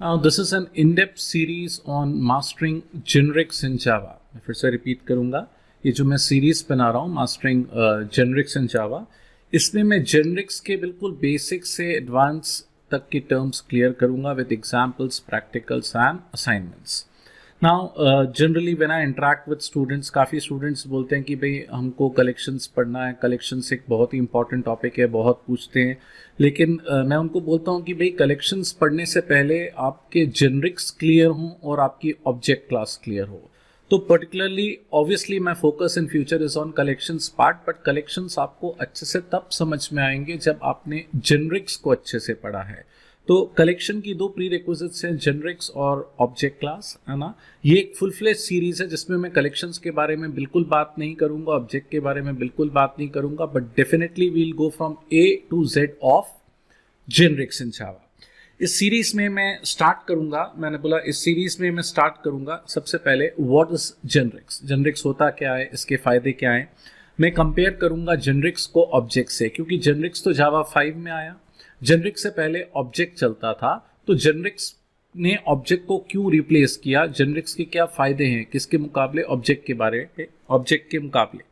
This is an in-depth series on mastering generics in Java. मैं फिर से repeat करूँगा, ये जो मैं सीरीज बना रहा हूँ मास्टरिंग जेनरिक्स इन जावा, इसमें मैं जेनरिक्स के बिल्कुल बेसिक से एडवांस तक की टर्म्स क्लियर करूँगा with examples, practicals and assignments. Now generally when I interact with students, काफ़ी स्टूडेंट्स बोलते हैं कि भाई हमको कलेक्शंस पढ़ना है, कलेक्शंस एक बहुत ही इंपॉर्टेंट टॉपिक है, बहुत पूछते हैं. लेकिन मैं उनको बोलता हूँ कि भाई कलेक्शंस पढ़ने से पहले आपके जेनरिक्स क्लियर हों और आपकी ऑब्जेक्ट क्लास क्लियर हो. तो पर्टिकुलरली ऑब्वियसली मैं focus in future is on collections part, but collections आपको अच्छे से तब समझ में आएंगे जब आपने जेनरिक्स को अच्छे से पढ़ा है. तो कलेक्शन की दो प्री रिक्विजिट्स हैं, जेनरिक्स और ऑब्जेक्ट क्लास, है ना. ये एक फुल फ्लेज सीरीज है जिसमें मैं कलेक्शंस के बारे में बिल्कुल बात नहीं करूंगा, ऑब्जेक्ट के बारे में बिल्कुल बात नहीं करूंगा, but definitely will go from A to Z of generics in Java. इस सीरीज में मैं स्टार्ट करूंगा, मैंने बोला इस सीरीज में मैं स्टार्ट करूंगा सबसे पहले व्हाट इज जेनरिक्स, जेनरिक्स होता क्या है, इसके फायदे क्या हैं. मैं कंपेयर करूंगा जेनरिक्स को ऑब्जेक्ट से, क्योंकि जेनरिक्स तो जावा 5 में आया. जेनरिक्स से पहले ऑब्जेक्ट चलता था, तो जेनरिक्स ने ऑब्जेक्ट को क्यों रिप्लेस किया, जेनरिक्स के क्या फायदे हैं किसके मुकाबले, ऑब्जेक्ट के बारे में, ऑब्जेक्ट के मुकाबले.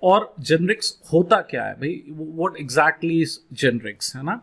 और जेनरिक्स होता क्या है भाई, व्हाट एग्जैक्टली इज जेनरिक्स, है ना.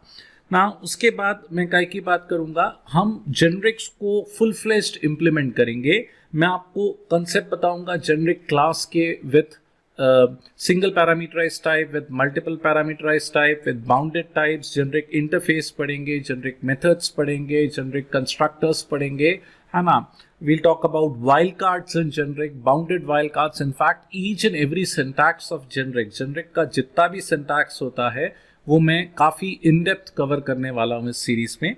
ना उसके बाद मैं काय की बात करूंगा, हम जेनरिक्स को फुल फ्लेज्ड इंप्लीमेंट करेंगे. मैं आपको कंसेप्ट बताऊंगा जेनरिक क्लास के with single parameterize type, with multiple parameterize type, with bounded types, generic interface पढ़ेंगे, जेनरिक मेथड्स पढ़ेंगे, जेनरिक कंस्ट्रक्टर्स पढ़ेंगे, है ना. We'll talk about wildcards in generic, bounded wildcards. In fact each and every syntax of generic, generic का जितना भी syntax होता है वो मैं काफ़ी इन डेप्थ कवर करने वाला हूँ इस सीरीज में.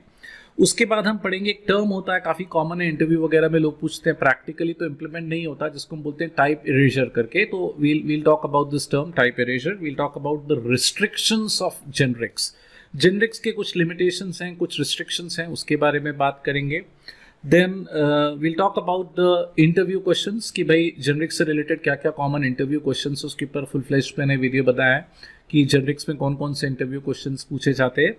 उसके बाद हम पढ़ेंगे, एक टर्म होता है काफ़ी कॉमन है, इंटरव्यू वगैरह में लोग पूछते हैं, प्रैक्टिकली तो इंप्लीमेंट नहीं होता, जिसको हम बोलते हैं टाइप इरेजर करके. तो we'll talk about this term type erasure. We'll talk about the restrictions of generics, generics के कुछ लिमिटेशंस हैं, कुछ रिस्ट्रिक्शंस हैं, उसके बारे में बात करेंगे. Then we'll talk about the interview questions कि भाई जेनरिक्स से रिलेटेड क्या क्या कॉमन इंटरव्यू क्वेश्चंस, उसके ऊपर फुल फ्लेज्ड मैंने वीडियो बताया है कि जेनरिक्स में कौन कौन से इंटरव्यू क्वेश्चंस पूछे जाते हैं.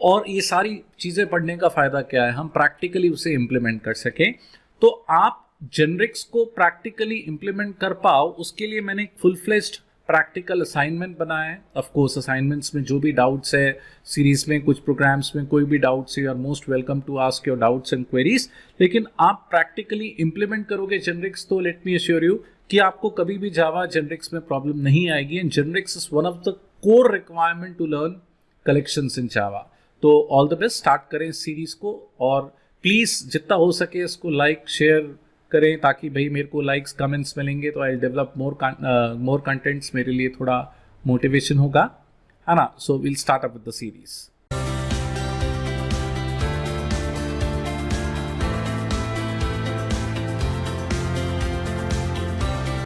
और ये सारी चीज़ें पढ़ने का फ़ायदा क्या है, हम प्रैक्टिकली उसे इम्प्लीमेंट कर सकें. तो आप जेनरिक्स को प्रैक्टिकली इम्प्लीमेंट कर पाओ, उसके लिए मैंने एक फुल फ्लेज्ड प्रैक्टिकल असाइनमेंट बनाया है. ऑफ कोर्स असाइनमेंट्स में जो भी डाउट्स है सीरीज में, कुछ प्रोग्राम्स में कोई भी डाउट्स है, you are most welcome to ask your doubts and queries. लेकिन आप प्रैक्टिकली इम्प्लीमेंट करोगे जेनरिक्स तो लेट मी अश्योर यू कि आपको कभी भी जावा जेनरिक्स में प्रॉब्लम नहीं आएगी. And generics is one of the core requirement to learn collections in Java. तो ऑल द बेस्ट, स्टार्ट करें इस सीरीज को, और प्लीज़ जितना हो सके इसको लाइक शेयर करें, ताकि भाई मेरे को लाइक्स कमेंट्स मिलेंगे तो आई डेवलप मोर कंटेंट्स, मेरे लिए थोड़ा मोटिवेशन होगा, है ना. So we'll start up with the series.